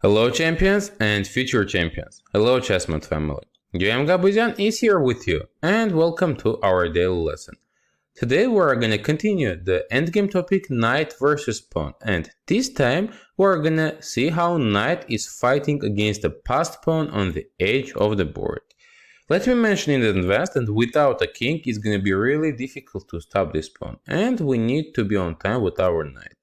Hello champions and future champions. Hello Chessmood family. GM Gabuzyan is here with you and welcome to our daily lesson. Today we are gonna continue the endgame topic knight versus pawn, and this time we're gonna see how knight is fighting against a passed pawn on the edge of the board. Let me mention in advance that without a king it's gonna be really difficult to stop this pawn, and we need to be on time with our knight.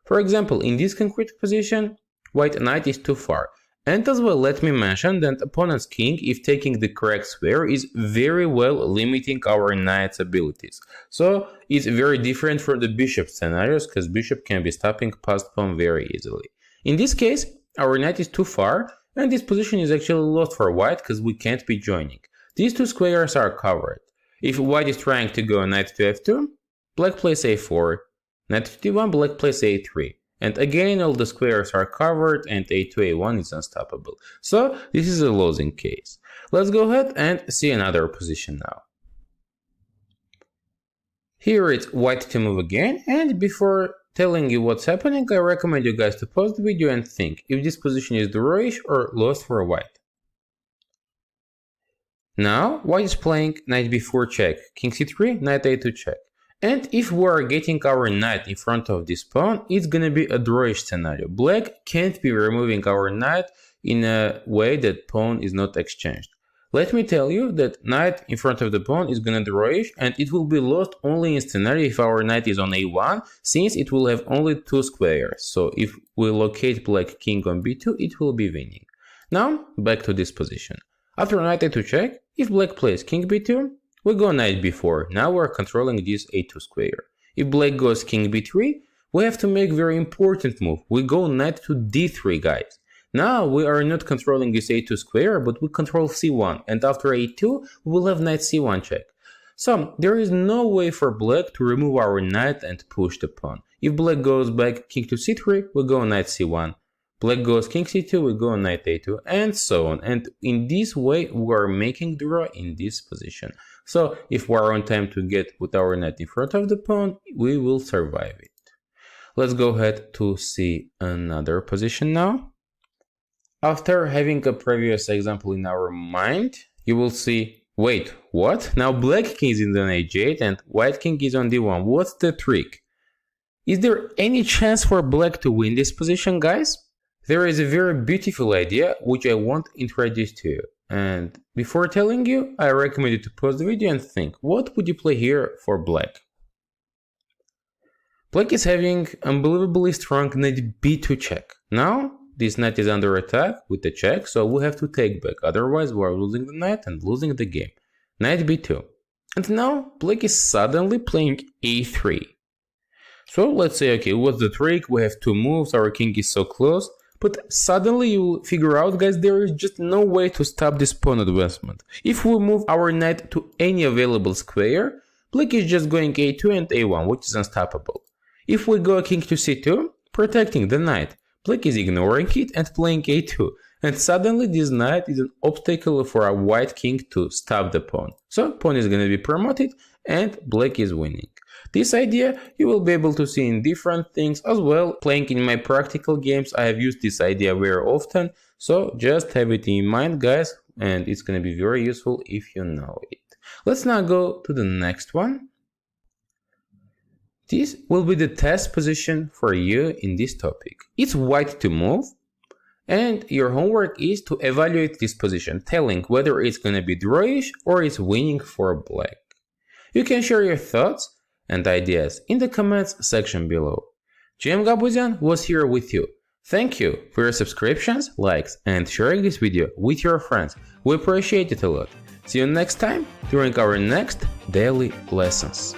For example, in this concrete position, white knight is too far. And as well, let me mention that opponent's king, if taking the correct square, is very well limiting our knight's abilities. So it's very different from the bishop scenarios, because bishop can be stopping passed pawn very easily. In this case, our knight is too far, and this position is actually lost for white because we can't be joining. These two squares are covered. If white is trying to go knight to f2, black plays a4, knight to d1, black plays a3. And again, all the squares are covered and a2, a1 is unstoppable. So this is a losing case. Let's go ahead and see another position now. Here it's white to move again, and before telling you what's happening, I recommend you guys to pause the video and think if this position is drawish or lost for white. Now white is playing knight b4 check, king c3, knight a2 check. And if we are getting our knight in front of this pawn, it's gonna be a drawish scenario. Black can't be removing our knight in a way that pawn is not exchanged. Let me tell you that knight in front of the pawn is gonna drawish, and it will be lost only in scenario if our knight is on a1, since it will have only two squares. So if we locate black king on b2, it will be winning. Now back to this position. After knight a2 check, if black plays king b2, we go knight b4, now we're controlling this a2 square. If black goes king b3, we have to make very important move. We go knight to d3, guys. Now we are not controlling this a2 square, but we control c1, and after a2, we will have knight c1 check. So there is no way for black to remove our knight and push the pawn. If black goes back king to c3, we go knight c1. Black goes king c2, we go knight a2, and so on. And in this way, we are making draw in this position. So if we are on time to get with our knight in front of the pawn, we will survive it. Let's go ahead to see another position now. After having a previous example in our mind, you will see, wait, what? Now black king is in the h8 and white king is on d1. What's the trick? Is there any chance for black to win this position, guys? There is a very beautiful idea which I want to introduce to you. And before telling you, I recommend you to pause the video and think, what would you play here for black? Black is having unbelievably strong knight b2 check. Now, this knight is under attack with the check, so we have to take back, otherwise we are losing the knight and losing the game. Knight b2. And now, black is suddenly playing a3. So let's say, okay, what's the trick? We have two moves, our king is so close. But suddenly you will figure out, guys, there is just no way to stop this pawn advancement. If we move our knight to any available square, black is just going a2 and a1, which is unstoppable. If we go king to c2, protecting the knight, black is ignoring it and playing a2. And suddenly this knight is an obstacle for a white king to stop the pawn. So pawn is going to be promoted and black is winning. This idea you will be able to see in different things as well. Playing in my practical games, I have used this idea very often, so just have it in mind, guys, and it's going to be very useful if you know it. Let's now go to the next one. This will be the test position for you in this topic. It's white to move, and your homework is to evaluate this position, telling whether it's going to be drawish or it's winning for black. You can share your thoughts and ideas in the comments section below. GM Gabuzyan was here with you. Thank you for your subscriptions, likes, and sharing this video with your friends. We appreciate it a lot. See you next time during our next daily lessons.